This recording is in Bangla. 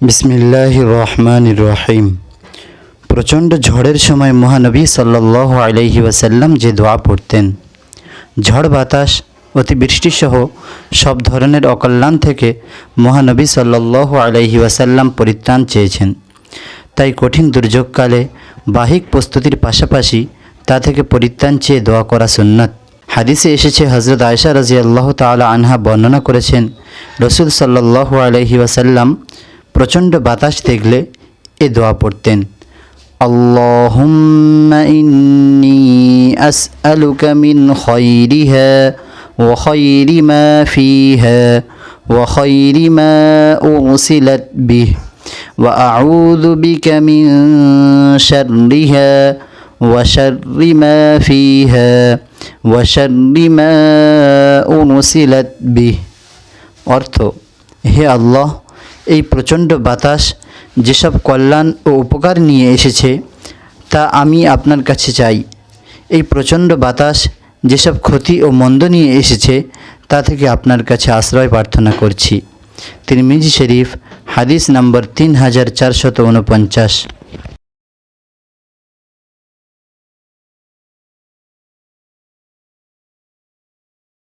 বিসমিল্লাহির রহমানির রহিম। প্রচণ্ড ঝড়ের সময় মহানবী সাল্লাল্লাহু আলাইহি ওয়াসাল্লাম যে দোয়া পড়তেন, ঝড় বাতাস অতিবৃষ্টিসহ সব ধরনের অকল্যাণ থেকে মহানবী সাল্লাল্লাহু আলাইহি ওয়াসাল্লাম পরিত্রাণ চেয়েছেন। তাই কঠিন দুর্যোগকালে বাহিক প্রস্তুতির পাশাপাশি তা থেকে পরিত্রাণ চেয়ে দোয়া করা সুন্নাত। হাদিসে এসেছে, হযরত আয়েশা রাদিয়াল্লাহু তাআলা আনহা বর্ণনা করেছেন, রাসূল সাল্লাল্লাহু আলাইহি ওয়াসাল্লাম প্রচণ্ড বাতাস দেখলে এ দোয়া পড়তেন, আল্লাহুম্মা ইন্নী আসআলুকা মিন খায়রিহা ওয়া খায়রি মা ফিহা ওয়া খায়রি মা উরসিলাত বিহি ওয়া আউযু বিকা মিন শাররিহা ওয়া শাররি মা ফিহা ওয়া শাররি মা উরসিলাত বিহি। অর্থ, হে আল্লাহ, এই প্রচণ্ড বাতাস যেসব কল্যাণ ও উপকার নিয়ে এসেছে তা আমি আপনার কাছে চাই। এই প্রচণ্ড বাতাস যেসব ক্ষতি ও মন্দ নিয়ে এসেছে তা থেকে আপনার কাছে আশ্রয় প্রার্থনা করছি। তিরমিজি শরীফ, হাদিস নম্বর 3449।